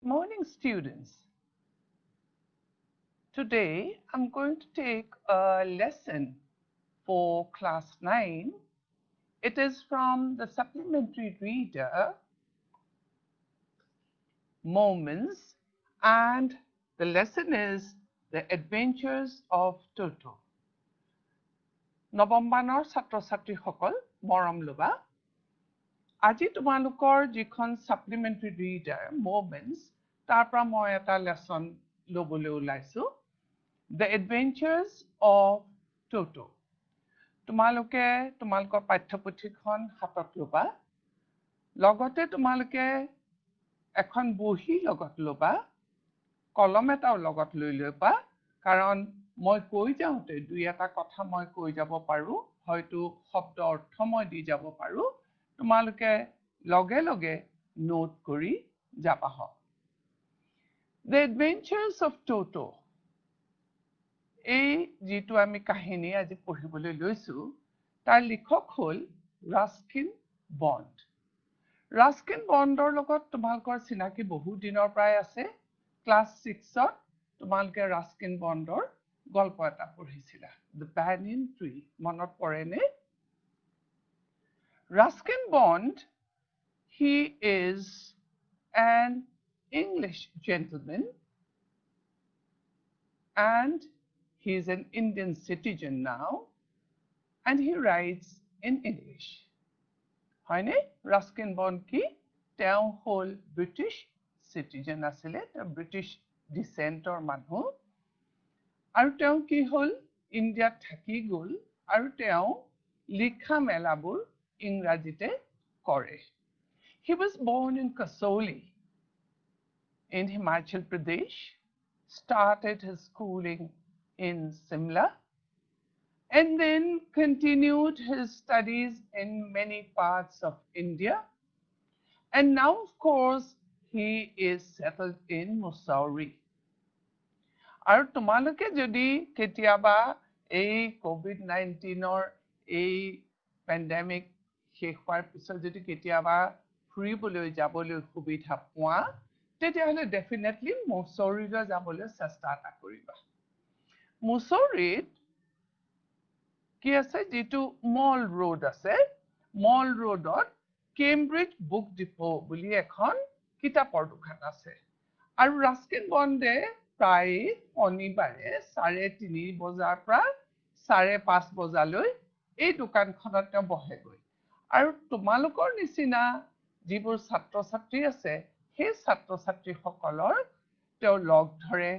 morning, students. Today, I'm going to take a lesson for class 9. It is from the supplementary reader, Moments, and the lesson is The Adventures of Toto. নৱম মানৰ ছাত্ৰ ছাত্ৰীসকল মৰম লবা আজি তোমালোকৰ যিখন সাপ্লিমেন্টাৰী ৰিডাৰ মোমেন্টস তাৰ পৰা মই এটা লেসন লবলৈ ওলাইছো The Adventures of Toto তোমালোকে তোমালোকৰ পাঠ্যপুথিখন হাতত লবা লগতে তোমালোকে এখন বহি লগত লবা কলম এটাও লগত লৈ লবা কাৰণ মই কৈ যাওঁতে দুই এটা কথা মই কৈ যাব পাৰো হয়তো শব্দ অৰ্থ মই দি যাব পাৰো তোমালোকে লগে লগে নোট কৰি যাবা হ The Adventures of Toto এই যেটো আমি কাহিনী আজি পঢ়িবলৈ লৈছো তাৰ লিখক হ'ল ৰাস্কিন বন্ড ৰাস্কিন বন্ডৰ লগত তোমালোকৰ চিনাকি বহু দিনৰ প্ৰায় আছে ক্লাছ 6ত তোমালোকে ৰাস্কিন বন্ডৰ গল্প এটা পঢ়িছিলা The Banyan Tree মনত পৰেনে Ruskin Bond he is an English gentleman and he is an Indian citizen now and he writes in English হয়নে Ruskin Bond কি তেওঁ হ'ল ব্ৰিটিছ citizen আছিলে তেওঁ ব্ৰিটিছ ডিসেন্টৰ মানুহ আৰু তেওঁ কি হ'ল ইন্ডিয়াত থাকি গ'ল আৰু তেওঁ লিখা মেলাবোৰ ইংৰাজীতে কৰে He was born in Kasoli in Himachal Pradesh started his schooling in Simla and then continued his studies in many parts of India and now of course he is settled in Mussoorie আৰু তোমালোকে যদি কেতিয়াবা এই COVID-19 এই pandemic শেষ হোৱাৰ পিছত যদি কেতিয়াবা ফুৰিবলৈ যাবলৈ সুবিধা পোৱা তেতিয়াহলে ডেফিনেটলি মুছৌৰীলৈ যাবলৈ চেষ্টা এটা কৰিবা মুছৌৰীত কি আছে যেটো মল ৰোড আছে মল ৰোডত কেম্ব্ৰিজ বুক ডিপো বুলি এখন কিতাপৰ দোকান আছে আৰু ৰাস্কিন বন্ডে প্ৰায় শনিবাৰে 3:30 বজাৰ পৰা 5:30 বজালৈ এই দোকানখনত তেওঁ বহেগৈ আৰু তোমালোকৰ নিচিনা যিবোৰ ছাত্ৰ ছাত্ৰী আছে সেই ছাত্ৰ ছাত্ৰীসকলৰ তেওঁ লগ ধৰে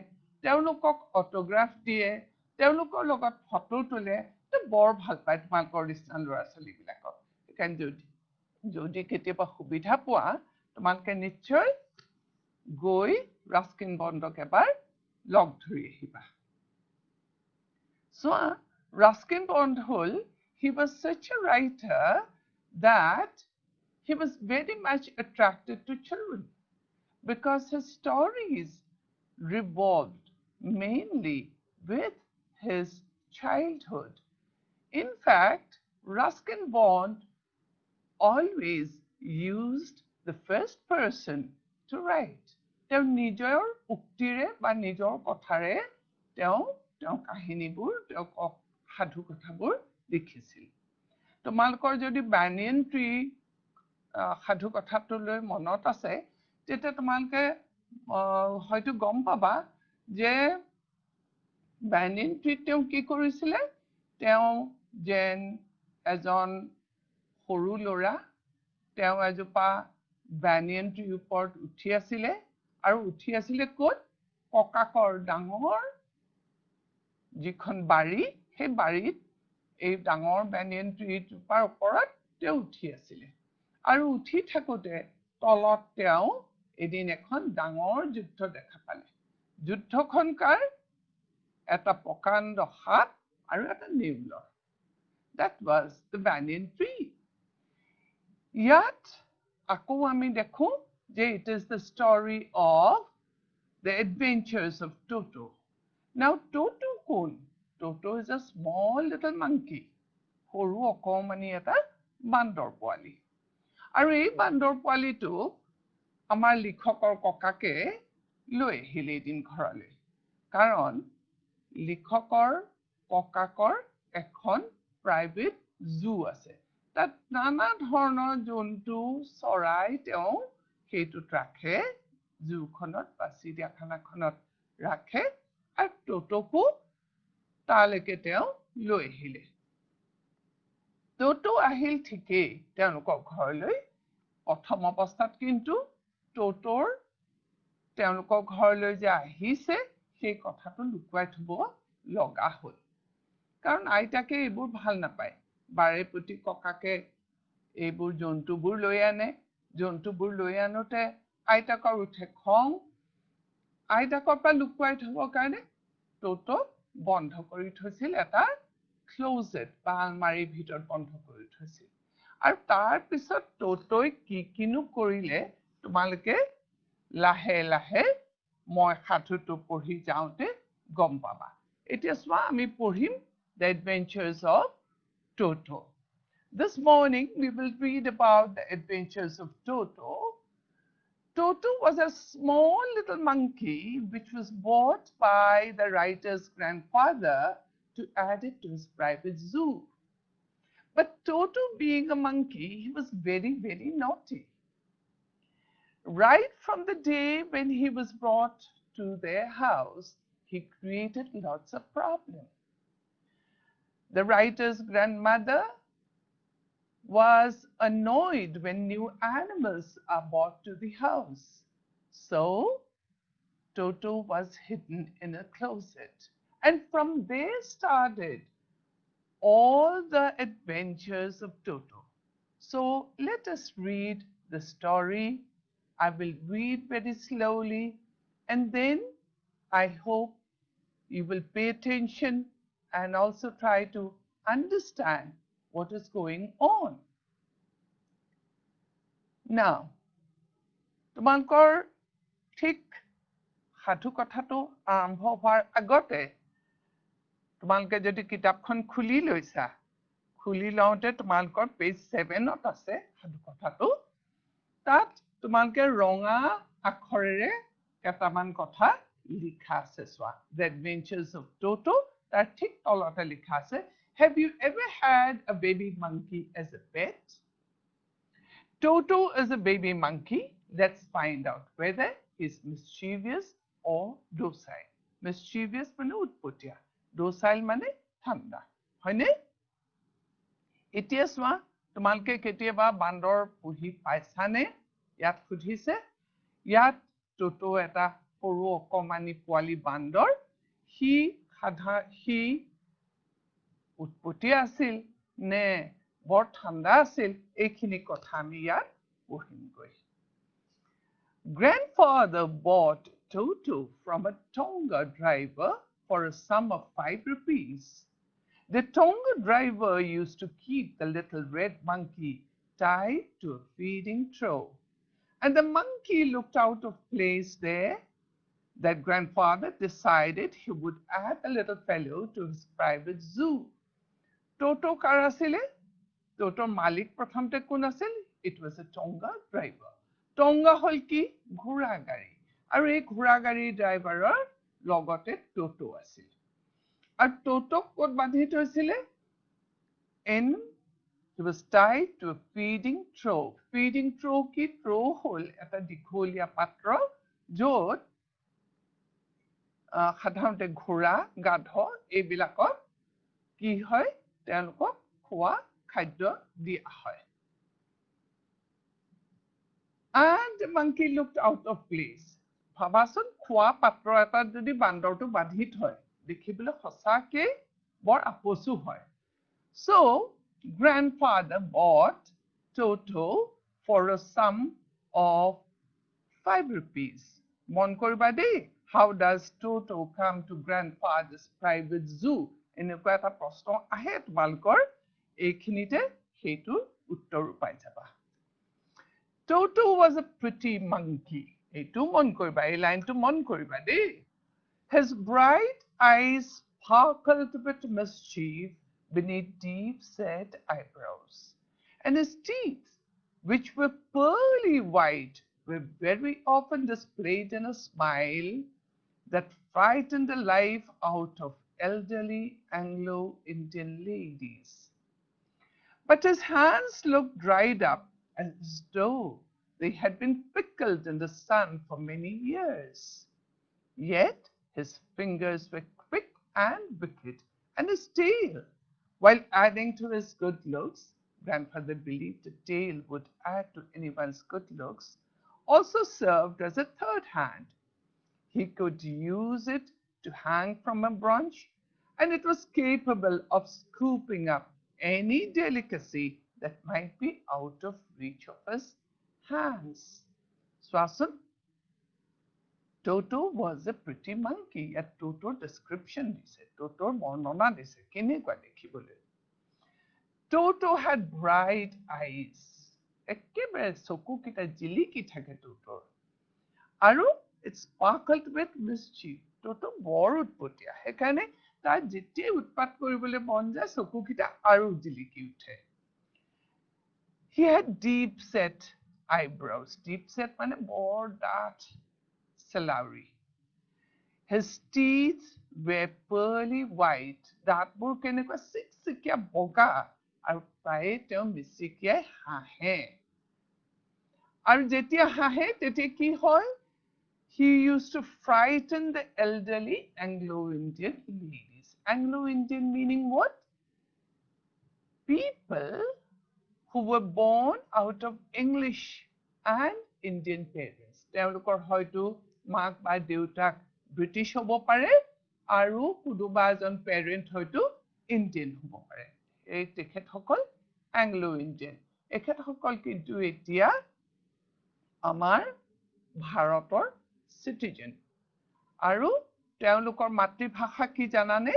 তেওঁলোকক অটোগ্ৰাফ দিয়ে তেওঁলোকৰ লগত ফটো তোলে বৰ ভাল পায় তোমালোকৰ নিচিনা ল'ৰা ছোৱালীবিলাকক কাৰণ যদি কেতিয়াবা সুবিধা পোৱা তোমালোকে নিশ্চয় গৈ ৰাস্কিন বন্ডক এবাৰ লগ ধৰি আহিবা So Ruskin Bond Hull he was such a writer that he was very much attracted to children because his stories revolved mainly with his childhood in fact Ruskin Bond always used the first person to write তেওঁ নিজৰ উক্তিৰে বা নিজৰ কথাৰে তেওঁ কাহিনীবোৰ তেওঁ সাধু কথাবোৰ লিখিছিল তোমালোকৰ যদি বানিয়ান ট্ৰি সাধু কথাটোলৈ মনত আছে তেতিয়া তোমালোকে হয়তো গম পাবা যে বানিয়ান ট্ৰি তেওঁ কি কৰিছিল তেওঁ যেন এজন সৰু ল'ৰা তেওঁ এজোপা বানিয়ান ট্ৰিৰ ওপৰত উঠি আছিল আৰু উঠি আছিল ক'ত ককাকৰ ডাঙৰ যিখন বাৰী সেই বাৰীত এই ডাঙৰ বানিয়ান ট্ৰিৰ ওপৰত তেওঁ উঠি আছিল আৰু উঠি থাকোতে তলত তেওঁ এদিন এখন ডাঙৰ যুদ্ধ দেখা পালে যুদ্ধখন কাৰ এটা প্ৰকাণ্ড হাত আৰু এটা নেউলৰ That was the banyan tree. Yet, আকৌ আমি দেখো যে it is the story of the adventures of Toto. Now, Toto কোন? Toto is a small little monkey. সৰু অকমানি এটা বান্দৰ পোৱালি। আৰু এই বান্দৰ পোৱালিটো আমাৰ লিখকৰ ককাকে লৈ আহিলে এদিন ঘৰলৈ কাৰণ লিখকৰ ককাকৰ এখন প্ৰাইভেট জু আছে তাত নানা ধৰণৰ জন্তু চৰাই তেওঁ সেইটোত ৰাখে জুখনত বা চিৰিয়াখানাখনত ৰাখে আৰু টোটোকো তালৈকে তেওঁ লৈ আহিলে টোটো আহিল ঠিকেই তেওঁলোকৰ ঘৰলৈ প্ৰথম অৱস্থাত কিন্তু টোটোৰ তেওঁলোকৰ ঘৰলৈ যে আহিছে সেই কথাটো লুকুৱাই থব লগা হ'ল কাৰণ আইতাকে এইবোৰ ভাল নাপায় বাৰে প্ৰতি ককাকে এইবোৰ জন্তুবোৰ লৈ আনে জন্তুবোৰ লৈ আনোতে আইতাকৰ উঠে খং আইতাকৰ পৰা লুকুৱাই থবৰ কাৰণে টোটো বন্ধ কৰি থৈছিল এটা ক্লোজেট বা আলমাৰীৰ ভিতৰত বন্ধ কৰি থৈছিল আৰু তাৰ পিছত টোটোই কিনো কৰিলে তোমালোকে লাহে লাহে মই সাধুটো পঢ়ি যাওঁতে গম পাবা এতিয়া চোৱা আমি পঢ়িম The Adventures of Toto. This morning we will read about the adventures of Toto. Toto was a small little monkey which was bought by the writer's grandfather to add it to his private zoo. But Toto, being a monkey, he was very, very naughty. Right from the day when he was brought to their house, he created lots of problems. The writer's grandmother was annoyed when new animals are brought to the house. So, Toto was hidden in a closet. And from there started all the adventures of Toto. So, let us read the story. I will read very slowly and then I hope you will pay attention and also try to understand what is going on. Now, তোমালোকৰ ঠিক সাধু কথাটো আৰম্ভ হোৱাৰ আগতে তোমালোকে যদি কিতাপখন খুলি লৈছা খুলি লওঁতে তোমালোকৰ পেজ 7ত আছে সাধু কথাটো তাত তোমালোকে ৰঙা আখৰেৰে কেইটামান কথা লিখা আছে চোৱা The Adventures of Toto তাৰ ঠিক তলতে লিখা আছে Have you ever had a baby monkey as a pet? Toto is a baby monkey. Let's find out whether he's mischievous or docile. Mischievous মানে উৎপতীয়া docile মানে ঠাণ্ডা হয়নে এতিয়া চোৱা তোমালোকে কেতিয়াবা বান্দৰ পুহি পাইছানে ইয়াত সুধিছে ইয়াত টোটো এটা সৰু অকমানি পোৱালি বান্দৰ সি উৎপতীয়া আছিল নে বৰ ঠাণ্ডা আছিল এইখিনি কথা আমি ইয়াত পঢ়িমগৈ Grandfather bought Toto from a Tonga driver for a sum of 5 rupees. The Tonga driver used to keep the little red monkey tied to a feeding trough. And the monkey looked out of place there that grandfather decided he would add the little fellow to his private zoo. Toto কাৰ আছিলে Totoৰ মালিক প্ৰথমতে কোন আছিল It was a Tonga driver. Tonga হ'ল কি ঘোঁৰা গাড়ী আৰু এই ঘোঁৰা গাড়ীৰ ড্ৰাইভাৰৰ লগতে Toto আছিল আৰু Totoক ক'ত বান্ধি থৈছিলে He was tied to a feeding trough. Feeding trough কি trough হ'ল এটা দীঘলীয়া পাত্ৰ য'ত সাধাৰণতে ঘোঁৰা গাধ এইবিলাকক কি হয় তেওঁলোকক খোৱা খাদ্য দিয়া হয় And the monkey looked out of place. ভাবাচোন খোৱা পাত্ৰ এটাত যদি বান্দৰটো বান্ধি থয় দেখিবলৈ সঁচাকৈ বৰ আপচু হয় So, grandfather bought Toto for a sum of 5 rupees. মন কৰিবা দেই How does Toto come to grandfather's private zoo? এনেকুৱা এটা প্ৰশ্ন আহে তোমালোকৰ এইখিনিতে সেইটোৰ উত্তৰ পাই যাবা Toto was a pretty monkey. এইটো মন কৰিবা এই লাইনটো মন কৰিবা দেই His bright eyes sparkled with mischief beneath deep-set eyebrows, and his teeth, which were pearly white, were very often displayed in a smile that frightened the life out of elderly Anglo-Indian ladies. But his hands looked dried up as though they had been pickled in the sun for many years. Yet his fingers were quick and wicked, and his tail, while adding to his good looks, grandfather believed a tail would add to anyone's good looks, also served as a third hand. He could use it to hang from a branch, and it was capable of scooping up any delicacy that might be out of reach of his hands. Swasan, Toto was a pretty monkey. ইয়াত Totoৰ description দিছে, Totoৰ বৰ্ণনা দিছে, কেনেকুৱা দেখিবলৈ। Toto had bright eyes. একেবাৰে চকুকেইটা জিলিকি থাকে Totoৰ। আৰু it sparkled with mischief. Toto বৰ উৎপতীয়া। সেইকাৰণে তাৰ যেতিয়াই উৎপাত কৰিবলৈ মন যায়, চকুকেইটা আৰু জিলিকি উঠে। He had deep set eyebrows. Deep set মানে বৰ ডাঠ salary. His teeth were pearly white. দাঁতবোৰ কেনেকুৱা চিকচিকীয়া বগা আৰু প্ৰায়ে তেওঁ মিচিকিয়াই হাঁহে। আৰু যেতিয়া হাঁহে তেতিয়া কি হয়? He used to frighten the elderly Anglo-Indian ladies. Anglo-Indian meaning what? People who were born out of English and Indian parents. তেওঁলোকৰ হয়তো মাক বা দেউতাক ব্ৰিটিছ হ'ব পাৰে আৰু কোনোবা এজন পেৰেণ্ট হয়তো ইণ্ডিয়ান হ'ব পাৰে। এই তেখেতসকল এংলো ইণ্ডিয়ান। এখেতসকল কিন্তু এতিয়া আমাৰ ভাৰতৰ চিটিজেন। আৰু তেওঁলোকৰ মাতৃভাষা কি জানানে?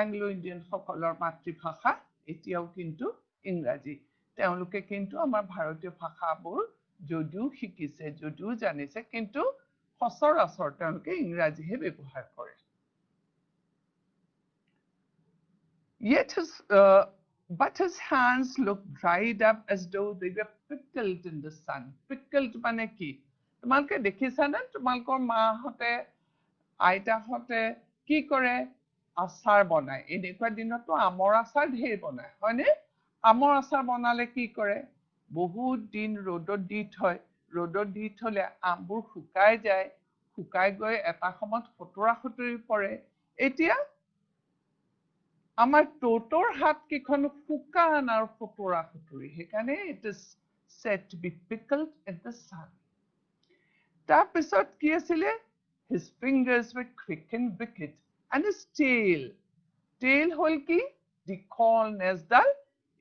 এংলো ইণ্ডিয়ান সকলৰ মাতৃভাষা এতিয়াও কিন্তু ইংৰাজী। তেওঁলোকে কিন্তু আমাৰ ভাৰতীয় ভাষাবোৰ যদিও শিকিছে, যদিও জানিছে, কিন্তু সচৰাচৰ তেওঁলোকে ইংৰাজীহে ব্যৱহাৰ কৰে। But his hands looked dried up as though they were pickled in the sun. Pickled মানে কি? তোমালোকে দেখিছানে? তোমালোকৰ মাহঁতে, আইতাহঁতে কি কৰে? আচাৰ বনায়। এনেকুৱা দিনতো আমৰ আচাৰ ঢেৰ বনায়, হয়নে? আমৰ আচাৰ বনালে কি কৰে? বহুত দিন ৰ'দত দি থয়। ৰ'দত দি থলে আমবোৰ শুকাই যায়, শুকাই গৈ এটা সময়ত ফটৰা ফটৰি পৰে। এতিয়া আমাৰ টোটোৰ হাত কেইখন শুকান আৰু ফটৰা ফটৰি, সেইকাৰণে it is said to be pickled in the sun. তাৰপিছত কি আছিলে? His fingers were quick and wicked, and his tail হ'ল কি? দীঘল নেজডাল,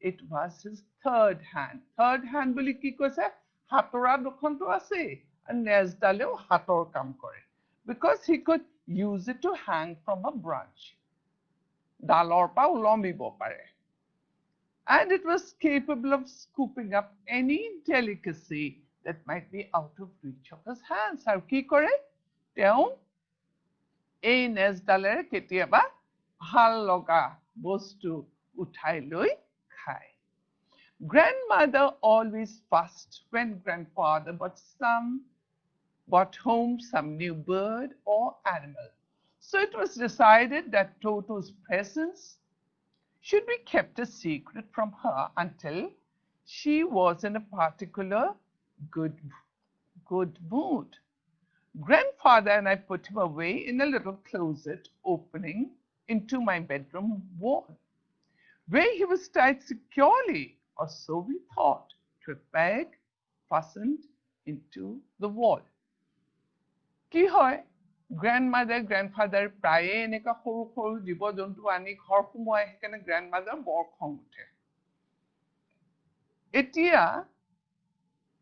it was his third hand. Third hand বুলি কি কৈছে? হাতৰা দুখনটো আছে, আৰু নেজডালেও হাতৰ কাম কৰে। Because he could use it to hang from a branch. ডালৰ পৰা ওলমিব পাৰে। And it was capable of scooping up any delicacy that might be out of reach of his hands. আৰু কি কৰে? তেওঁ এই নেজডালেৰে কেতিয়াবা ভাল লগা বস্তু উঠাই লৈ খায়। Grandmother always fussed when grandfather brought home some new bird or animal. So it was decided that Toto's presence should be kept a secret from her until she was in a particular good mood. Grandfather and I put him away in a little closet opening into my bedroom wall, where he was tied securely, or so we thought, to a peg fastened into the wall. কি হয়? Grandmother, grandfather প্ৰায়ে এনেকুৱা সৰু সৰু জীৱ জন্তু আনি ঘৰ সোমোৱাই, সেইকাৰণে grandmother বৰ খং উঠে। এতিয়া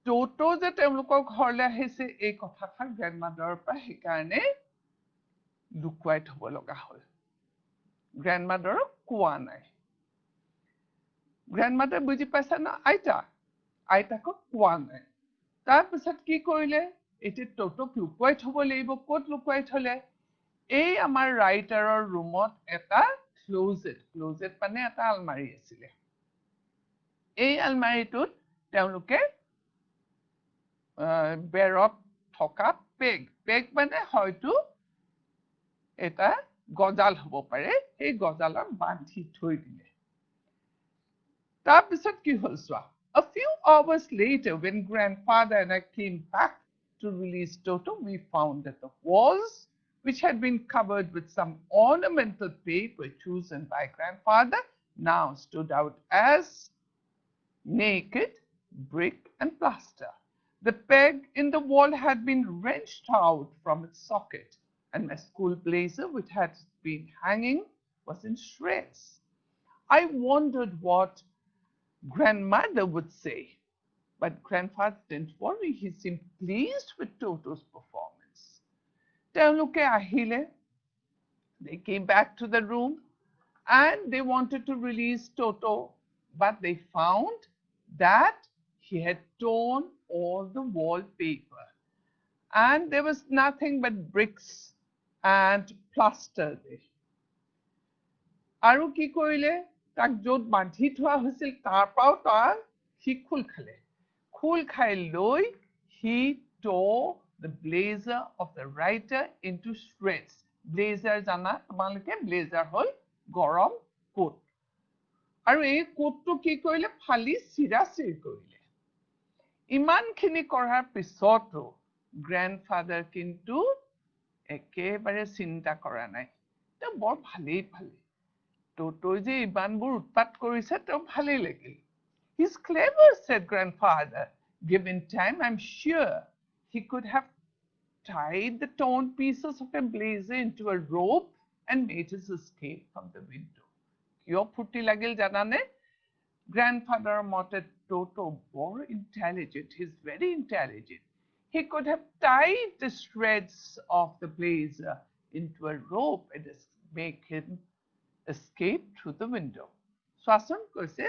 টোটো যে তেওঁলোকৰ ঘৰলৈ আহিছে, এই কথাষাৰ grandmother পৰা সেইকাৰণে লুকুৱাই থব লগা হ'ল। grandmother কোৱা নাই। grandmother বুজি পাইছা না? আইতাকক কোৱা নাই। তাৰপিছত কি কৰিলে? এতিয়া টোটোক লুকুৱাই থব লাগিব। ক'ত লুকুৱাই থলে? এই আমাৰ ৰাইটাৰৰ ৰুমত এটা ক্লোজেট মানে এটা আলমাৰি আছিলে। এই আলমাৰিটোত তেওঁলোকে বেৰত থকা পেগ মানে হয়তো এটা গজাল হ'ব পাৰে সেই গজালত বান্ধি থৈ দিলে তাৰপিছত কি হ'ল চোৱা A few hours later, when grandfather and I came back to release Toto, we found that the walls, which had been covered with some ornamental paper chosen by grandfather, now stood out as naked brick and plaster. The peg in the wall had been wrenched out from its socket, and my school blazer, which had been hanging, was in shreds. I wondered what grandmother would say, but grandfather didn't worry. He seemed pleased with Toto's performance. তেওঁলোকে আহিলে, they came back to the room and they wanted to release Toto, but they found that he had torn all the wallpaper and there was nothing but bricks and plaster there. আৰু কি কৰিলে তাক য'ত বান্ধি থোৱা হৈছিল তাৰ পৰাও তাৰ সি খোল খালে খোল খাই লৈ he tore the blazer of the writer into shreds. Blazer জানা তোমালোকে blazer হ'ল গৰম কোট আৰু এই কোটটো কি কৰিলে ফালি চিৰাচিৰ কৰিলে ইমানখিনি কৰাৰ পিছতো grandfather কিন্তু একেবাৰে চিন্তা কৰা নাই তেওঁ বৰ ভালেই পালে Toto যে ইমানবোৰ উৎপাত কৰিছে তেওঁ ভালেই লাগিল He's clever, said grandfather. Given time, I'm sure he could have tied the torn pieces of a blazer into a rope and made his escape from the window. কিয় ফুটি লাগিল জানানে grandfather মতে Toto বৰ intelligent. He's very intelligent. He could have tied the shreds of the blazer into a rope and make him escape through the window. Swasan কৈছে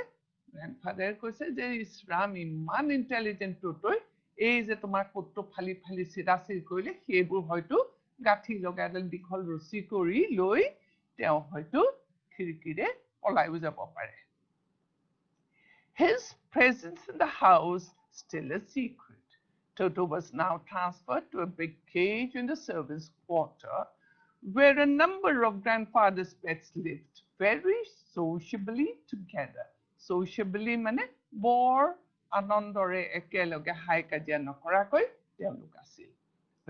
grandfather কৈছে যে ইছৰাম ইমান ইন্টেলিজেন্ট Toto এই যে তোমাৰ কোটটো ফালি ফালি চিৰাচিৰ কৰিলে সেইবোৰ হয়তো গাঠি লগাই দীঘল ৰছী কৰি লৈ তেওঁ হয়তো খিৰিকীৰে পলাইও যাব পাৰে His presence in the house still a secret. Toto was now transferred to a big cage in the servants' quarter where a number of grandfather's pets lived very sociably together. Sociably মানে বৰ আনন্দৰে একেলগে হাই কাজিয়া নকৰাকৈ তেওঁলোক আছিল.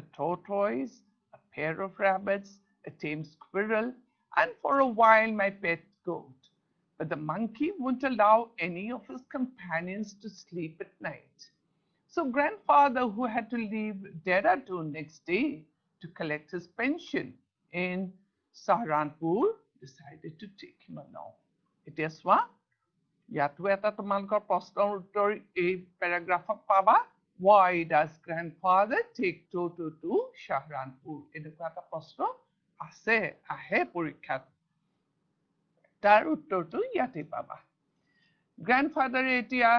A tortoise, a pair of rabbits, a tame squirrel, and for a while my pet goat. But the monkey wouldn't allow any of his companions to sleep at night. So grandfather, who had to leave Dehradun next day to collect his pension in Saharanpur, decided to take him along. এতিয়া চোৱা ইয়াতো এটা তোমালোকৰ প্ৰশ্নৰ উত্তৰ এই পেৰাগ্ৰাফত পাবা Why does grandfather take Toto to Saharanpur? এনেকুৱা এটা প্ৰশ্ন আছে আহে পৰীক্ষাত তাৰ উত্তৰটো ইয়াতে পাবা Grandfather এতিয়া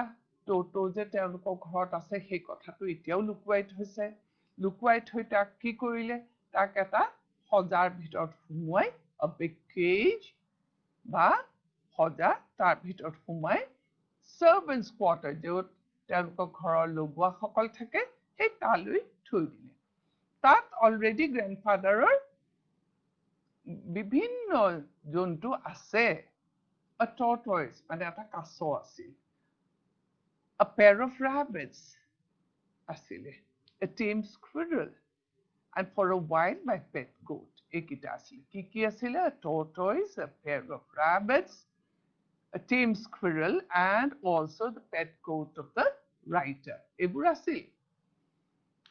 Toto যে তেওঁলোকৰ ঘৰত আছে সেই কথাটো এতিয়াও লুকুৱাই থৈছে লুকুৱাই থৈ তাক কি কৰিলে তাক এটা সজাৰ ভিতৰত সোমোৱাই a big cage বা সজা তাৰ ভিতৰত সোমাই servants quarter য'ত তেওঁলোকৰ ঘৰৰ লগুৱাসকল থাকে সেই তালৈ থৈ দিলে তাত already grandfatherৰ বিভিন্ন জন্তু আছে a tortoise মানে এটা কাছ আছিল a pair of rabbits asile a tame squirrel and for a while my pet goat ekita asile ki asile a tortoise a pair of rabbits a tame squirrel and also the pet goat of the writer ebur asil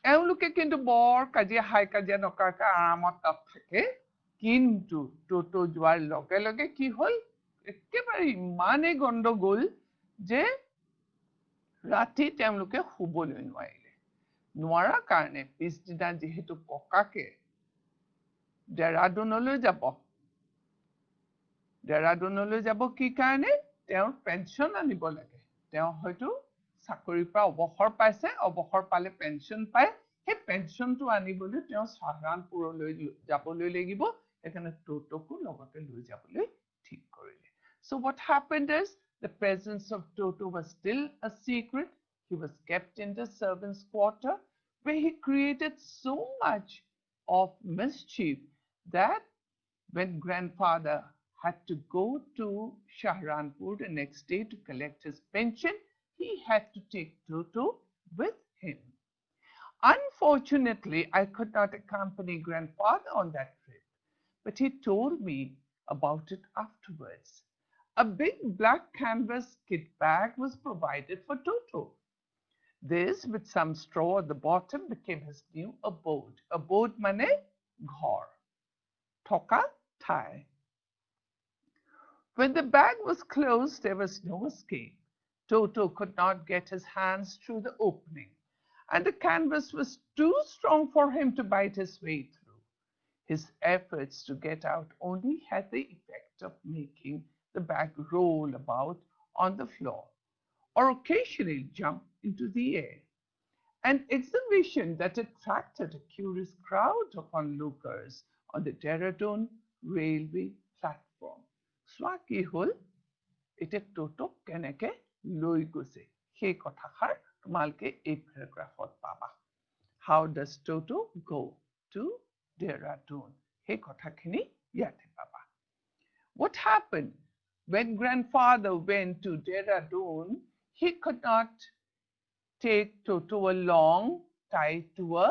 euluke kintu bor kajia hai kajia nokarka aramot tat thake kintu Toto joar loge loge ki hol ekebare imane gondogol je ৰাতি তেওঁলোকে শুবলৈ নোৱাৰা কাৰণে পিছদিনা যেহেতু ককাকে ডেৰাডুনলৈ যাব কি কাৰণে তেওঁৰ পেনশন আনিব লাগে তেওঁ হয়তো চাকৰিৰ পৰা অৱসৰ পাইছে অৱসৰ পালে পেনশন পায় সেই পেনশনটো আনিবলৈ তেওঁ সাহাৰানপুৰলৈ যাবলৈ লাগিব এখানে Totoকো লগতে লৈ যাবলৈ ঠিক কৰিলে So what happened is the presence of Toto was still a secret. He was kept in the servants' quarter where he created so much of mischief that when grandfather had to go to Shahranpur the next day to collect his pension, he had to take Toto with him. Unfortunately, I could not accompany grandfather on that trip, but he told me about it afterwards. A big black canvas kit bag was provided for Toto. This, with some straw at the bottom, became his new abode. Abode mane ghor, thoka thai. When the bag was closed, there was no escape. Toto could not get his hands through the opening, and the canvas was too strong for him to bite his way through. His efforts to get out only had the effect of making the bag roll about on the floor or occasionally jump into the air, an exhibition that attracted a curious crowd of onlookers on the Dehradun railway platform. চোৱা কি হ'ল এতিয়া টোটোক কেনেকে লৈ গৈছে সেই কথাষাৰ তোমালোকে এই পেৰাগ্ৰাফত পাবা How does Toto go to Dehradun সেই কথাখিনি ইয়াতে পাবা What happened when grandfather went to Dehradun he could not take Toto along tied to a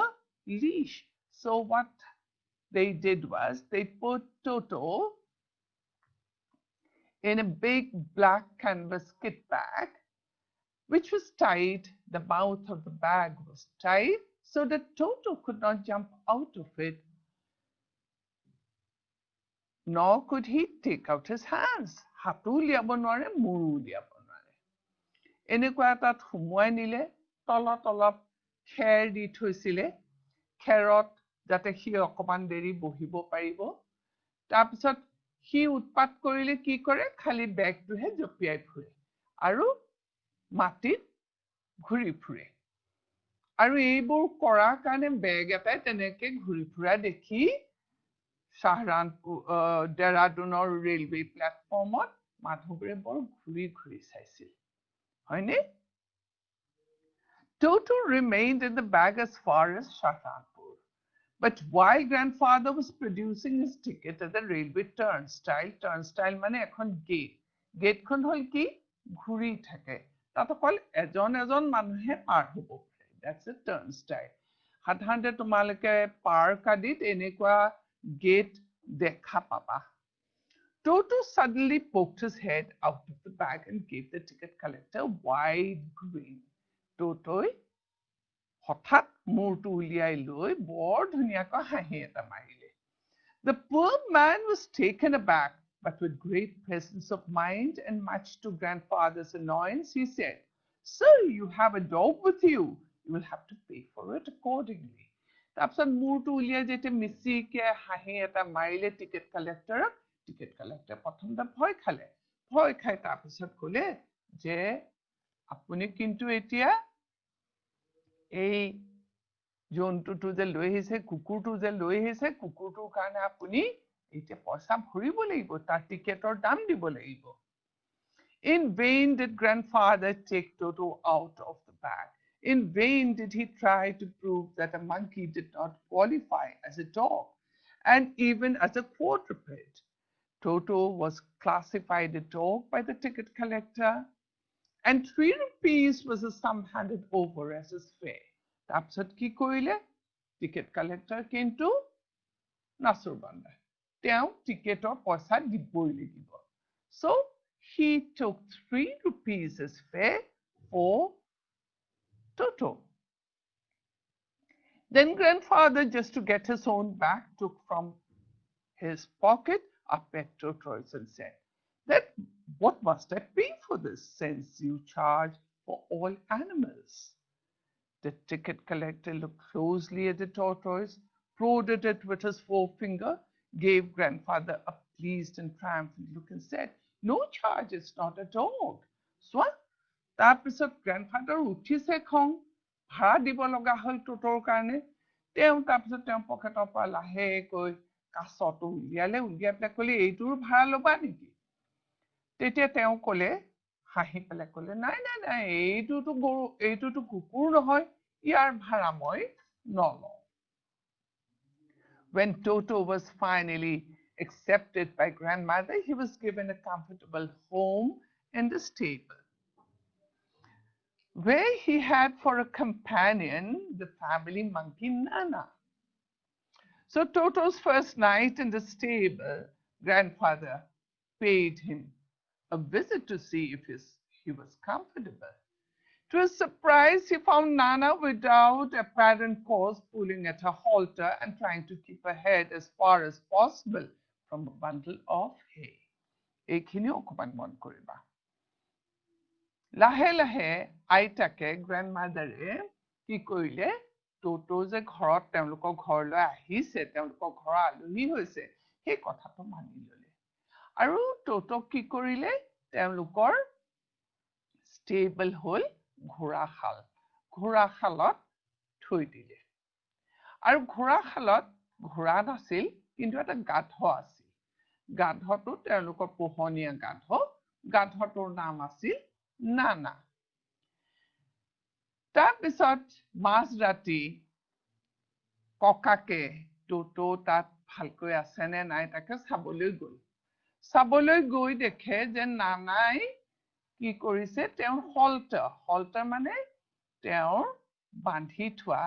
leash so what they did was they put Toto in a big black canvas kit bag, which was tied. The mouth of the bag was tied so that Toto could not jump out of it, nor could he take out his hands. হাতো উলিয়াব নোৱাৰে, মূৰো উলিয়াব নোৱাৰে। এনেকুৱা এটাত সুমুৱাই নিলে, তলত অলপ খেৰ দি থৈছিলে, খেৰত যাতে সি অকমান দেৰি বহিব পাৰিব। তাৰপিছত সি উৎপাত কৰিলে কি কৰে খালি বেগটোহে জপিয়াই ফুৰে আৰু মাটিত ঘূৰি ফুৰে আৰু এইবোৰ কৰাৰ কাৰণে বেগ এটাই তেনেকে ঘূৰি ফুৰা দেখি Dehradunৰ ৰেলৱে প্লেটফৰ্মত মানুহবোৰে বৰ ঘূৰি ঘূৰি চাইছিল হয়নে Toto remained in the bag as far as Shahranpur But while grandfather was producing his ticket at the railway turnstile মানে এখন gate, gateখন হ'ল কি ঘূৰি থাকে তাত অকল এজন মানুহে পাৰ হ'ব পাৰে that's a turnstile সাধাৰণতে তোমালোকে পাৰ্ক আদিত এনেকুৱা gate দেখা পাবা Toto suddenly poked his head out of the bag and gave the ticket collector a wide grin Toto হঠাৎ মূৰটো উলিয়াই লৈ বৰ ধুনীয়াকৈ হাঁহি এটা মাৰিলে The poor man was taken aback, but with great presence of mind and much to grandfather's annoyance, he said, Sir, you have a dog with you. You will have to pay for it accordingly. তাৰপিছত মূৰটো উলিয়াই যেতিয়া মিচিকে হাঁহি এটা মাৰিলে ticket কালেক্টৰে প্ৰথমতে ভয় খাই তাৰপিছত ক'লে যে আপুনি কিন্তু এতিয়া এই জন্তুটো যে লৈ আহিছে কুকুৰটো যে লৈ আহিছে কুকুৰটোৰ কাৰণে আপুনি এতিয়া পইচা ভৰিব লাগিব তাৰ টিকেটৰ দাম দিব লাগিব In vain did grandfather take Toto out of the bag. In vain did he try to prove that a monkey did not qualify as a dog and even as a quadruped. Toto was classified a dog by the ticket collector and 3 rupees was the sum handed over as his fare. তাৰপিছত কি কৰিলে ticket collector কিন্তু নাচুৰবান্দা তেওঁ টিকেটৰ পইচা দিবই লাগিব So he took 3 rupees as fare for Toto. Then grandfather, just to get his own back, took from his pocket a pet tortoise and said, "That what must I pay for this since you charge for all animals?" The ticket collector looked closely at the tortoise, prodded it with his forefinger, gave grandfather a pleased and triumphant look and said, "No charge, it's not a dog." So, তাৰপিছত grandfather উঠিছে খং ভাড়া দিব লগা হ'ল টোটোৰ কাৰণে তাৰপিছত তেওঁ পকেটৰ পৰা লাহেকৈ কাছটো উলিয়াই পেলাই ক'লে এইটোৰ ভাড়া ল'বা নেকি তেতিয়া তেওঁ ক'লে হাঁহি পেলাই ক'লে নাই এইটোতো কুকুৰ নহয় ইয়াৰ ভাড়া মই not long. When Toto was finally accepted by grandmother, he was given a comfortable home in the stable, where he had for a companion the family monkey Nana. So Toto's first night in the stable, grandfather paid him a visit to see if he was comfortable. To his surprise, he found Nana without apparent cause pulling at her halter and trying to keep her head as far as possible from a bundle of hay. এইখিনিও অকণমান মন কৰিবা লাহে লাহে আইতাকে গ্ৰেণ্ডমাদাৰে কি কৰিলে টোটো যে ঘৰত তেওঁলোকৰ ঘৰলৈ আহিছে তেওঁলোকৰ ঘৰৰ আলহী হৈছে সেই কথাটো মানি ল'লে আৰু টোটোক কি কৰিলে তেওঁলোকৰ ষ্টেবল হ'ল ঘোঁৰাশালত থৈ দিলে আৰু ঘোঁৰাশালত ঘোঁৰা নাছিল কিন্তু এটা গাধ আছিল গাধটো তেওঁলোকৰ পোহনীয়া গাধটোৰ নাম আছিল নানা তাৰপিছত মাজৰাতি ককাকে টোটো তাত ভালকৈ আছে নে নাই তাকে চাবলৈ গৈ দেখে যে নানাই কি কৰিছে তেওঁৰ হল্টাৰ মানে তেওঁৰ বান্ধি থোৱা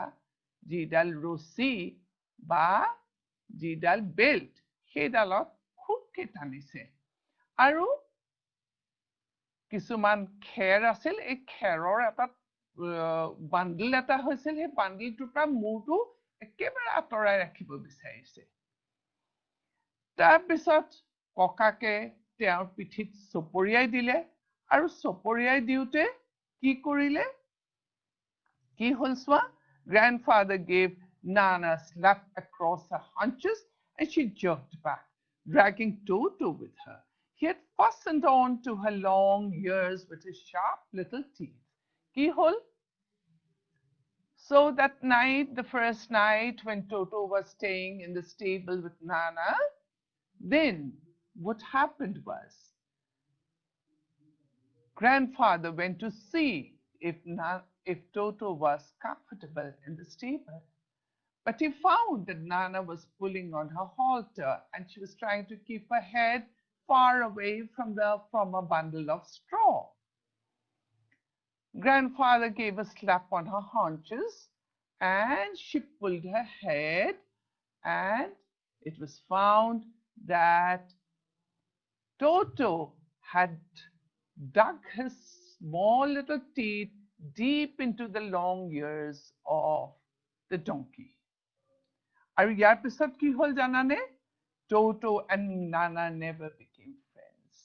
যিডাল ৰছী বা যিডাল বেল্ট সেইডালত খুবকে টানিছে আৰু কিছুমান খেৰ আছিল এই খেৰৰ এটা বান্ডিল এটা হৈছিল সেই বান্ডিলটোৰ পৰা মূৰটো একেবাৰে আঁতৰাই ৰাখিব বিচাৰিছে তাৰপিছত ককাকে তেওঁৰ পিঠিত চপৰিয়াই দিলে আৰু চপৰিয়াই দিওঁতে কি কৰিলে কি হ'ল চোৱা grandfather gave Nana a slap across her haunches and she jerked back dragging Toto with her He had fastened on to her long ears with his sharp little teeth. Ki hol? So that night, the first night when Toto was staying in the stable with Nana, then what happened was grandfather went to see if Toto was comfortable in the stable. But he found that Nana was pulling on her halter and she was trying to keep her head far away from a bundle of straw. Grandfather gave a slap on her haunches and she pulled her head and it was found that Toto had dug his small little teeth deep into the long ears of the donkey. আৰু ইয়াৰ পিছত কি হ'ল জানানে Toto and Nana never became friends.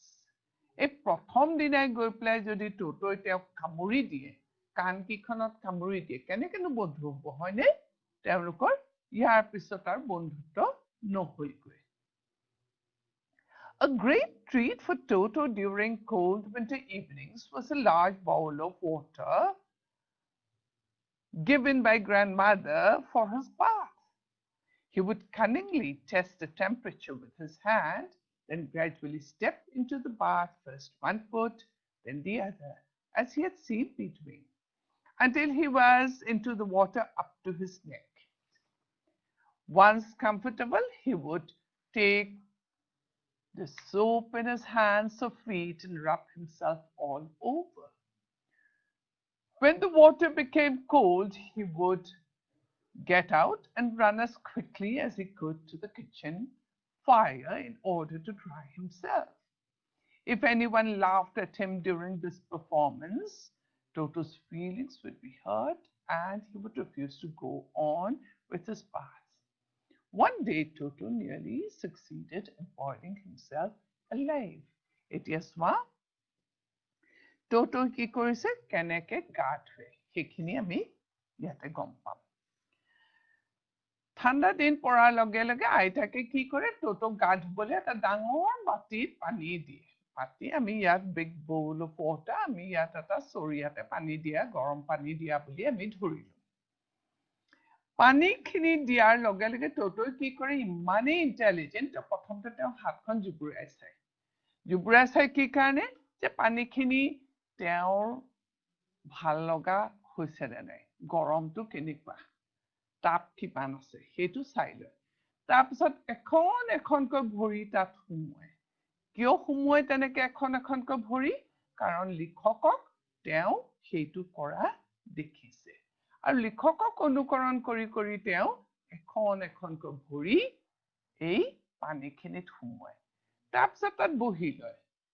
এই প্ৰথম দিনাই গৈ পেলাই যদি টোটোই তেওঁক কামুৰি দিয়ে কাণকিখনত কামুৰি দিয়ে কেনেকেনো বন্ধু হ'ব হয়নে তেওঁলোকৰ ইয়াৰ পিছত আৰু বন্ধুত্ব নহৈগৈ A great treat for Toto during cold winter evenings was a large bowl of water given by grandmother for his bath. He would cunningly test the temperature with his hand, then gradually step into the bath, first one foot, then the other, as he had seen me doing, until he was into the water up to his neck. Once comfortable, he would take the soap in his hands or feet and rub himself all over. When the water became cold, he would get out and run as quickly as he could to the kitchen fire in order to dry himself. If anyone laughed at him during this performance, Toto's feelings would be hurt and he would refuse to go on with his bath. One day, Toto nearly succeeded in boiling himself alive. এতিয়া চোৱা Toto কি কৰিছে কেনেকে গা ধুৱে সেইখিনি আমি ইয়াতে গম পাম ঠাণ্ডা দিন পৰাৰ লগে লগে আইতাকে কি কৰে টোটোক গা ধুবলৈ এটা ডাঙৰ বাটিত পানী দিয়ে পাতি আমি ইয়াত বিগ bowl of water আমি ইয়াত এটা চৰিয়াতে পানী দিয়া গৰম পানী দিয়া বুলি আমি ধৰিলো পানীখিনি দিয়াৰ লগে লগে টোটোই কি কৰে ইমানেই ইন্টেলিজেন্ট প্ৰথমতে তেওঁ হাতখন জুবুৰাই চাই কি কাৰণে যে পানীখিনি তেওঁৰ ভাল লগা হৈছে নে নাই গৰমটো কেনেকুৱা তাপ কিমান আছে সেইটো চাই লয় তাৰপিছত এখনকৈ ভৰি তাত সোমোৱায় কিয় সোমোৱায় তেনেকৈ এখনকৈ ভৰি কাৰণ লিখকক তেওঁ সেইটো কৰা দেখিছে আৰু লিখকক অনুকৰণ কৰি তেওঁ এখনকৈ ভৰি এই পানীখিনিত সোমোৱায় তাৰপিছত তাত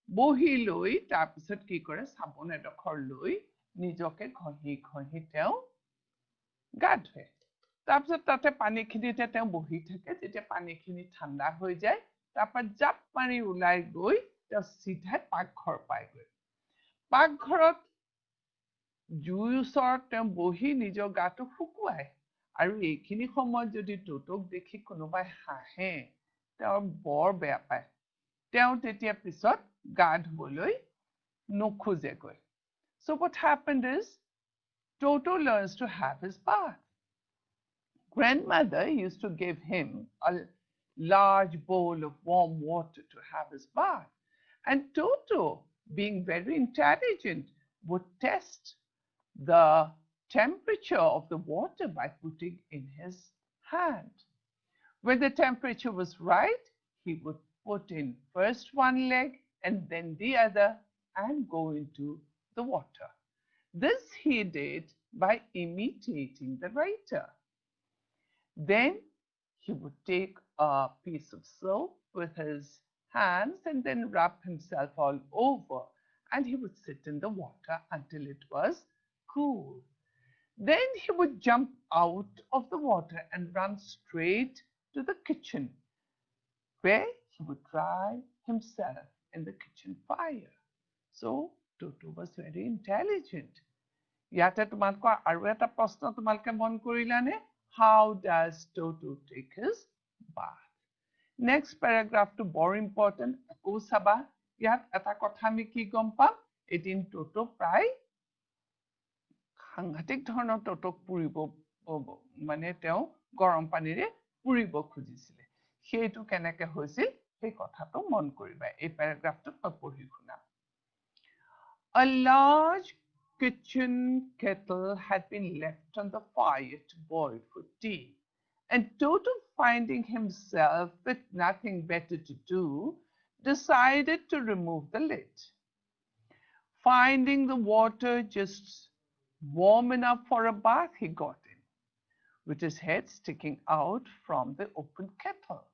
বহি লৈ তাৰপিছত কি কৰে চাবোন এডোখৰ লৈ নিজকে ঘঁহি তেওঁ গা ধুৱে তাৰপিছত তাতে পানীখিনিতে তেওঁ বহি থাকে যেতিয়া পানীখিনি ঠাণ্ডা হৈ যায় তাৰপৰা জাপ মাৰি ওলাই গৈ তেওঁ চিধাই পাকঘৰ পায়গৈ পাকঘৰত জুইৰ ওচৰত তেওঁ বহি নিজৰ গাটো শুকুৱায় আৰু এইখিনি সময়ত যদি টোটোক দেখি কোনোবাই হাঁহে তেওঁ বৰ বেয়া পায় তেওঁ তেতিয়া পিছত গা ধুবলৈ নোখোজেগৈ So what happened is Toto learns to have his bath. Grandmother used to give him a large bowl of warm water to have his bath. And Toto, being very intelligent, would test the temperature of the water by putting in his hand. When the temperature was right, he would put in first one leg and then the other and go into the water. This he did by imitating the writer. Then he would take a piece of soap with his hands and then rub himself all over and he would sit in the water until it was cool. Then he would jump out of the water and run straight to the kitchen where he would dry himself in the kitchen fire. So Toto was very intelligent. ইয়াতে তোমালোকৰ আৰু এটা প্ৰশ্ন তোমালোকে মন কৰিলানে How does Toto take his bath? Next paragraph to বৰ important আকৌ চাবা ইয়াত এটা কথা আমি কি গম পাম এদিন Toto প্ৰায় সাংঘাতিক ধৰণৰ Totok পুৰিব মানে তেওঁ গৰম পানীৰে পুৰিব খুজিছিলে সেইটো কেনেকৈ হৈছিল সেই কথাটো মন কৰিবা এই প্যাৰাগ্ৰাফটো মই পঢ়ি শুনাম A large kitchen kettle had been left on the fire to boil for tea, and Toto, finding himself with nothing better to do, decided to remove the lid. Finding the water just warm enough for a bath, he got in, with his head sticking out from the open kettle.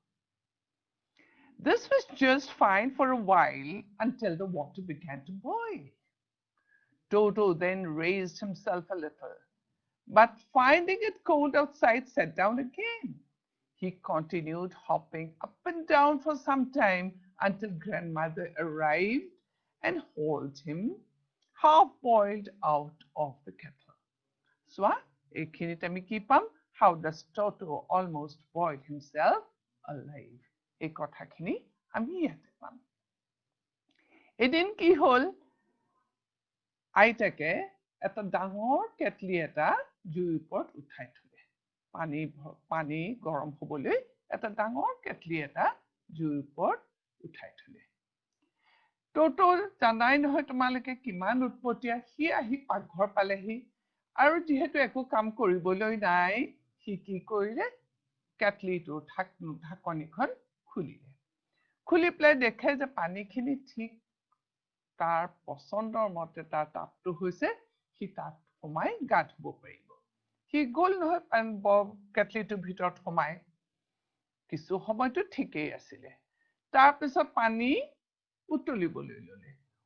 This was just fine for a while until the water began to boil. Toto then raised himself a little, but finding it cold outside, sat down again. He continued hopping up and down for some time until grandmother arrived and hauled him half boiled out of the kettle. So, এইখিনিত আমি কি পাম? How does Toto almost boil himself alive? এই কথাখিনি আমি ইয়াতে পাম। এদিন কি হ'ল আইতাকে এটা ডাঙৰ কেটলি এটা জুইৰ ওপৰত উঠাই থলে পানী গৰম হ'বলৈ এটা ডাঙৰ কেটলি এটা জুইৰ ওপৰত উঠাই থলে Toto জানাই নহয় তোমালোকে কিমান উৎপতীয়া সি আহি পাকঘৰ পালেহি আৰু যিহেতু একো কাম কৰিবলৈ নাই সি কি কৰিলে কেটলিটোৰ ঢাকনিখন খুলি পেলাই দেখে যে পানীখিনি ঠিক তাৰ পছন্দৰ মতে তাৰ তাপটো হৈছে সি তাত সোমাই গা ধুব পাৰিব সি গ'ল নহয় কেটলিটোৰ ভিতৰত সোমাই কিছু সময়তো ঠিকেই আছিলে তাৰপিছত পানী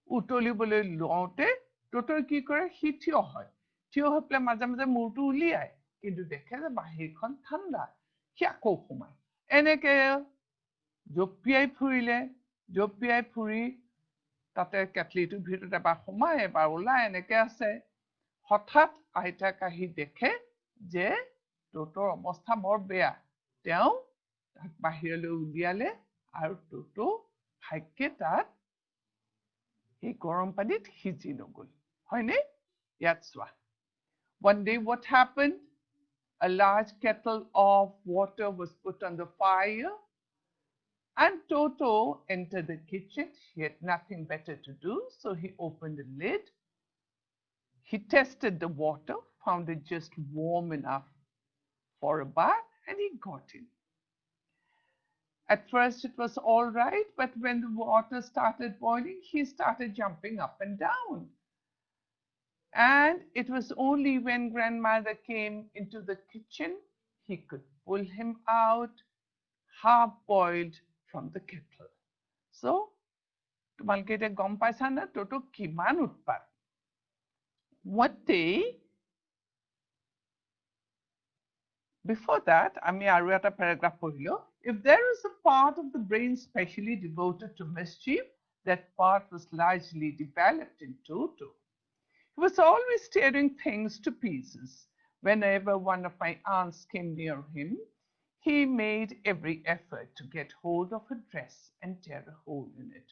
উতলিবলৈ লওঁতে Totoই কি কৰে সি থিয় হৈ পেলাই মাজে মাজে মূৰটো উলিয়ায় কিন্তু দেখে যে বাহিৰখন ঠাণ্ডা সি আকৌ সোমায় এনেকে জপিয়াই ফুৰি তাতে কেটলিটোৰ ভিতৰত এবাৰ সোমায় এবাৰ ওলাই এনেকে আছে হঠাৎ আইতাক আহি দেখে যে Totoৰ অৱস্থা বৰ বেয়া তেওঁ তাক বাহিৰলৈ উলিয়ালে আৰু Toto ভাগ্যে তাত এই গৰম পানীত সিজি নগ'ল হয়নে ইয়াত চোৱা One day what happened? A large kettle of water was put on the fire and Toto entered the kitchen. He had nothing better to do, so he opened the lid. He tested the water, found it just warm enough for a bath and he got in. At first it was all right, but when the water started boiling, he started jumping up and down. And it was only when grandmother came into the kitchen, he could pull him out half boiled from the kettle. So, তোমালোকে এতিয়া গম পাইছা না টোটো কিমান উৎপাত. One day, before that, আমি আৰু এটা paragraph পঢ়িলো. If there is a part of the brain specially devoted to mischief, that part was largely developed in Toto. He was always tearing things to pieces. Whenever one of my aunts came near him, he made every effort to get hold of her dress and tear a hole in it.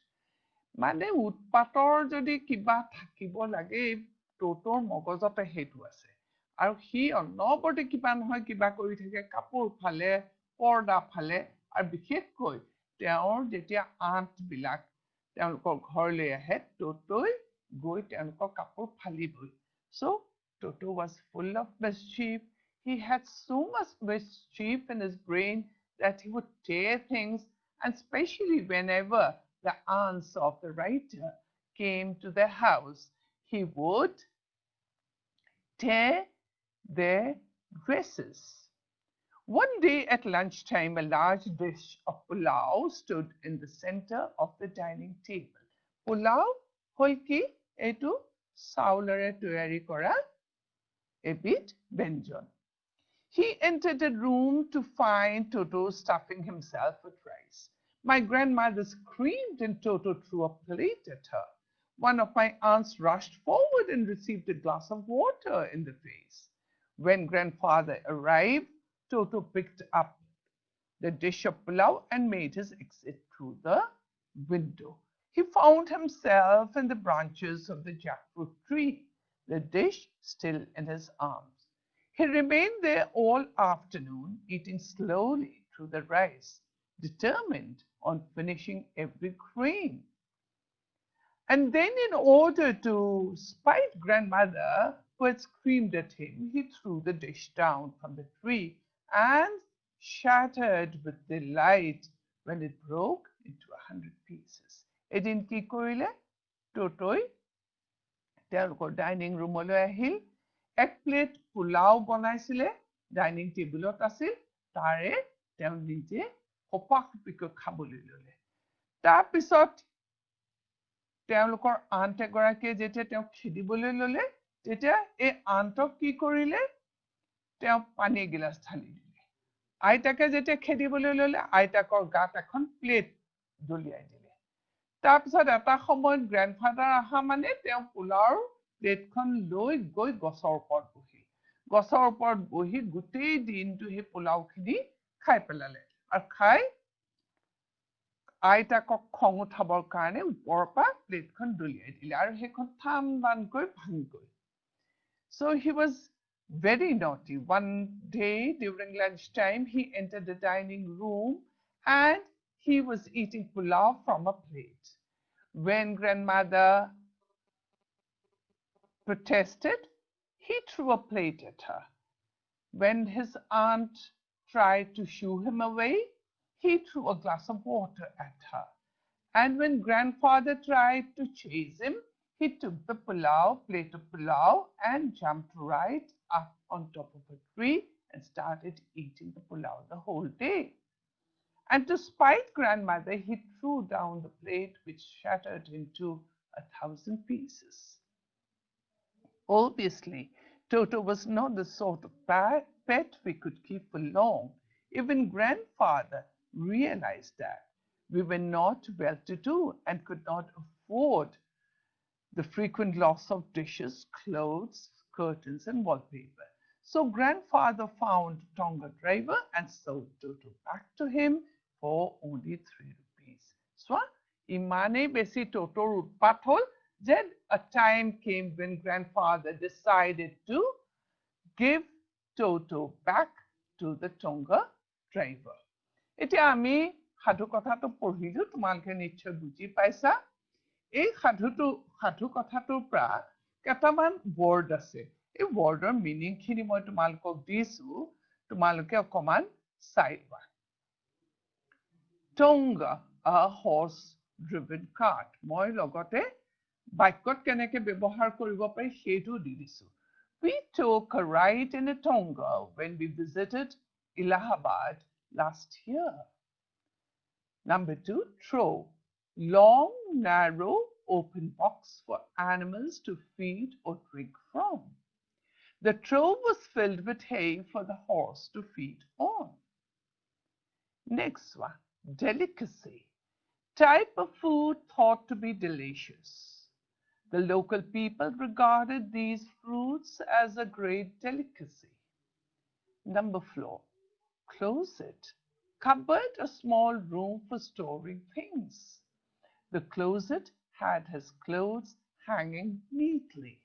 মানে উৎপাতৰ যদি কিবা থাকিব লাগে টোটোৰ মগজতে হেতু আছে আৰু হি অনবৰতে কিবা নহয় কিবা কৰি থাকে কাপোৰ ফালে পৰ্দা ফালে আৰু বিশেষকৈ তেওঁৰ যেতিয়া আঁত বিলাক তেওঁলোকৰ ঘৰলৈ আহে টোটোই গৈ তেওঁলোকৰ কাপোৰ ফালিবই. So Toto was full of mischief. He had so much mischief in his brain that he would tear things, and especially whenever the aunts of the writer came to their house, he would tear their dresses. One day at lunchtime, a large dish of pulao stood in the center of the dining table. Pulao হল কি এইটো চাউলেৰে তৈয়াৰী কৰা এবিধ ব্যঞ্জন. He entered the room to find Toto stuffing himself with rice. My grandmother screamed and Toto threw a plate at her. One of my aunts rushed forward and received a glass of water in the face. When grandfather arrived, Toto picked up the dish of pulao and made his exit through the window. He found himself in the branches of the jackfruit tree, the dish still in his arms. He remained there all afternoon, eating slowly through the rice, determined on finishing every grain. And then, in order to spite grandmother, who had screamed at him, he threw the dish down from the tree and shattered with delight when it broke into 100 pieces. এদিন কি কৰিলে টোটোই তেওঁলোকৰ dining ৰুমলৈ আহিল এক plate pulao বনাইছিলে dining টেবুলত আছিল তাৰে তেওঁ নিজে হোপাহোপিকৈ খাবলৈ ল'লে তাৰপিছত তেওঁলোকৰ আন্ট এগৰাকীয়ে যেতিয়া তেওঁক খেদিবলৈ ল'লে তেতিয়া এই আন্টক কি কৰিলে তেওঁ পানী গিলাচ ঢালি দিলে আইতাকে যেতিয়া খেদিবলৈ ল'লে আইতাকৰ গাত এখন প্লেট দলিয়াই দিলে তাৰপিছত এটা সময়ত গ্ৰেণ্ডফাদাৰ আহা মানে তেওঁ পোলাওৰ প্লেটখন লৈ গৈ গছৰ ওপৰত বহি গোটেই দিনটো সেই পোলাওখিনি খাই পেলালে আৰু খাই আইতাকক খং উঠাবৰ কাৰণে ওপৰৰ পৰা প্লেটখন দলিয়াই দিলে আৰু সেইখন থাম বানকৈ ভাঙি গ'ল So he was very naughty. One day during lunchtime, he entered the dining room and he was eating pulao from a plate. When grandmother protested, he threw a plate at her. When his aunt tried to shoo him away, he threw a glass of water at her. And when grandfather tried to chase him, he took the plate of pulao and jumped right up on top of a tree and started eating the pulao the whole day. And to spite grandmother, he threw down the plate which shattered into 1,000 pieces. Obviously, Toto was not the sort of pet we could keep for long. Even grandfather realized that we were not well-to-do and could not afford the frequent loss of dishes, clothes, curtains, and wallpaper. So grandfather found Tonga driver and sold Toto back to him for only 3 rupees. So, imane besi Totor utpat hol, then a time came when grandfather decided to give Toto back to the Tonga driver. এতিয়া আমি সাধু কথাটো পঢ়িলো তোমালোকে নিশ্চয় বুজি পাইছা এই সাধু কথাটোৰ পৰা কেইটামান ৱৰ্ড আছে এই ৱৰ্ডৰ মিনিংখিনি মই তোমালোকক দিছো তোমালোকে অকমান চাই লোৱা Tonga, a horse-driven cart. মই লগতে বাক্যত কেনেকে ব্যৱহাৰ কৰিব পাৰি সেইটো দি দিছো We took a ride in a Tonga when we visited Allahabad last year. Number 2, throw. Long, narrow, open box for animals to feed or drink from. The trough was filled with hay for the horse to feed on. Next one, delicacy. Type of food thought to be delicious. The local people regarded these fruits as a great delicacy. Number 4, closet. Cupboard, a small room for storing things. The closet had his clothes hanging neatly.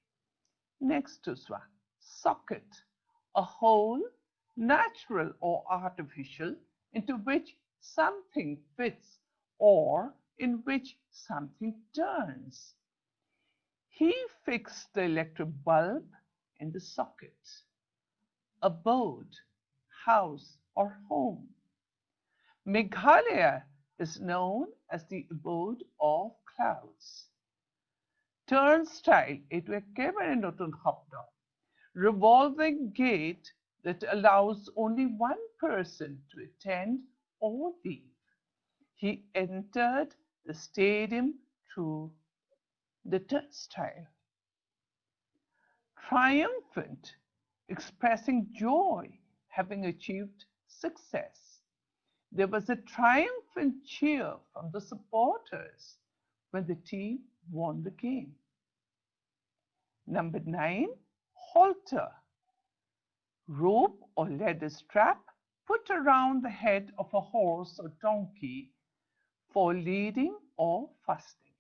Next one, socket. A hole, natural or artificial, into which something fits or in which something turns. He fixed the electric bulb in the socket. Abode, house or home. Meghalaya is known as the abode of clouds. Turnstile, এইটো একেবাৰে নতুন শব্দ revolving gate that allows only one person to attend or leave. He entered the stadium through the turnstile. Triumphant, expressing joy, having achieved success. There was a triumphant cheer from the supporters when the team won the game. Number 9, halter. Rope or leather strap put around the head of a horse or donkey for leading or fasting.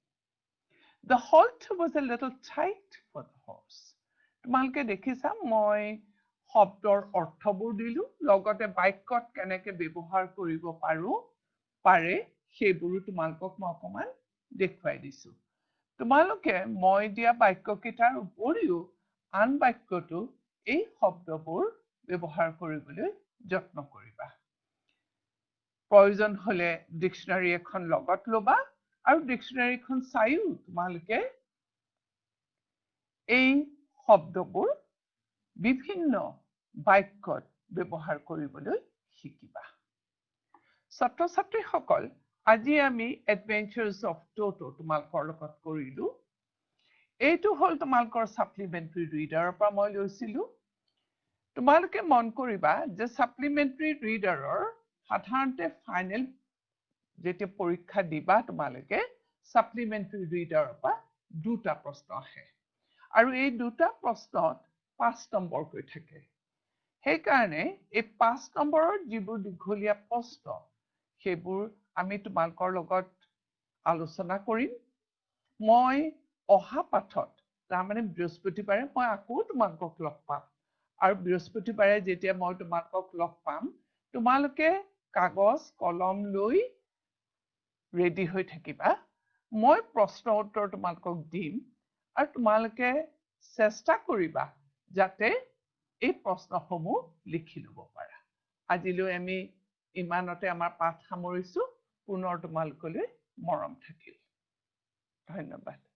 The halter was a little tight for the horse. তোমালোকে দেখিছা মই শব্দৰ অৰ্থবোৰ দিলো লগতে বাক্যত কেনেকে ব্যৱহাৰ কৰিব পাৰে সেইবোৰো তোমালোকক মই অকমান দেখুৱাই দিছো তোমালোকে মই দিয়া বাক্যকেইটাৰ উপৰিও আন বাক্যটো এই শব্দবোৰ ব্যৱহাৰ কৰিবলৈ যত্ন কৰিবা প্ৰয়োজন হলে ডিকচনাৰী এখন লগত লবা আৰু ডিকচনাৰীখন চাইও তোমালোকে এই শব্দবোৰ বিভিন্ন বাক্যত ব্যৱহাৰ কৰিবলৈ শিকিবা ছাত্ৰ ছাত্ৰীসকল আজি আমি এডভেঞ্চাৰ্ছ অফ টোটো তোমালোকৰ লগত কৰিলো এইটো হল তোমালোকৰ সাপ্লিমেন্টাৰী ৰিডাৰৰ পৰা মই লৈছিলো তোমালোকে মন কৰিবা যে সাপ্লিমেন্টাৰী ৰিডাৰৰ সাধাৰণতে ফাইনেল যেতিয়া পৰীক্ষা দিবা তোমালোকে সাপ্লিমেন্টাৰী ৰিডাৰৰ পৰা দুটা প্ৰশ্ন আহে আৰু এই দুটা প্ৰশ্নত 5 নম্বৰ কৈ থাকে সেইকাৰণে এই 5 নম্বৰৰ যিবোৰ দীঘলীয়া প্ৰশ্ন সেইবোৰ আমি তোমালোকৰ লগত আলোচনা কৰিম মই অহা পাঠত তাৰমানে বৃহস্পতিবাৰে মই আকৌ তোমালোকক লগ পাম আৰু বৃহস্পতিবাৰে যেতিয়া মই তোমালোকক লগ পাম তোমালোকে কাগজ কলম লৈ ৰেডি হৈ থাকিবা মই প্ৰশ্ন উত্তৰ তোমালোকক দিম আৰু তোমালোকে চেষ্টা কৰিবা যাতে এই প্ৰশ্নসমূহ লিখি ল'ব পাৰা আজিলৈ আমি ইমানতে আমাৰ পাঠ সামৰিছো পুনৰ তোমালোকলৈ মৰম থাকিল ধন্যবাদ